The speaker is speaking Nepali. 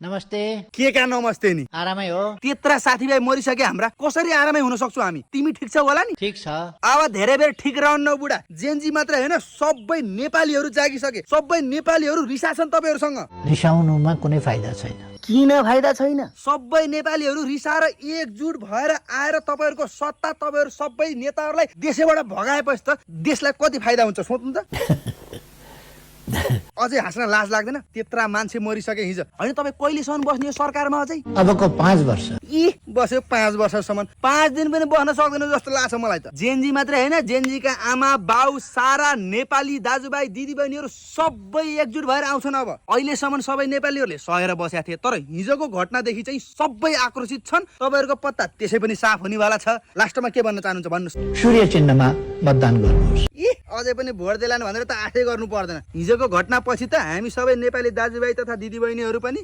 नमस्ते। के का नमस्ते नि आरामै हो? त्यत्रा साथीभाइ मरिसके हाम्रा कसरी आरामै हुन सक्छौ हामी तिमी ठिक छौ होला नि ठिक छ। अब धेरै बेर ठिक रहन्न बुढा जेनजी मात्र हैन सबै नेपालीहरु जागिसके सबै नेपालीहरु रिसाछन् तपाईहरुसँग रिसाउनुमा कुनै फाइदा छैन। किन फाइदा छैन सबै नेपालीहरु रिसाएर एकजुट भएर आएर तपाईहरुको सत्ता तपाईहरु सबै नेताहरुलाई देशैबाट भगाएपछि त देशलाई कति फाइदा हुन्छ सोच्नु त अझै हाँस्न लाज लाग्दैन त्यत्रा मान्छे मरिसके हिजो हैन तपाई कहिलेसम्म बस्ने हो सरकारमा अझै अबको 5 वर्ष। इ बस्यो 5 वर्षसम्म 5 दिन पनि बस्न सक्दैन जस्तो लाग्छ मलाई त जेनजी मात्रै हैन जेनजीका आमा बाउ सारा नेपाली दाजुभाइ दिदीबहिनीहरु सबै एकजुट भएर आउँछन् अब अहिलेसम्म सबै नेपालीहरुले सहेर बसेका थिए तर हिजोको घटनादेखि चाहिँ सबै आक्रोशित छन् तपाईहरुको पत्ता त्यसै पनि साफ हुनेवाला छ लास्टमा के भन्न चाहनुहुन्छ भन्नुस् सूर्य चिन्हमा मतदान गर्नुहोस्। इ अझै पनि भोट देलान भनेर त आशै गर्नु पर्दैन हिजोको घटना पछि त हामी सबै नेपाली दाजुभाइ तथा दिदीबहिनीहरु पनि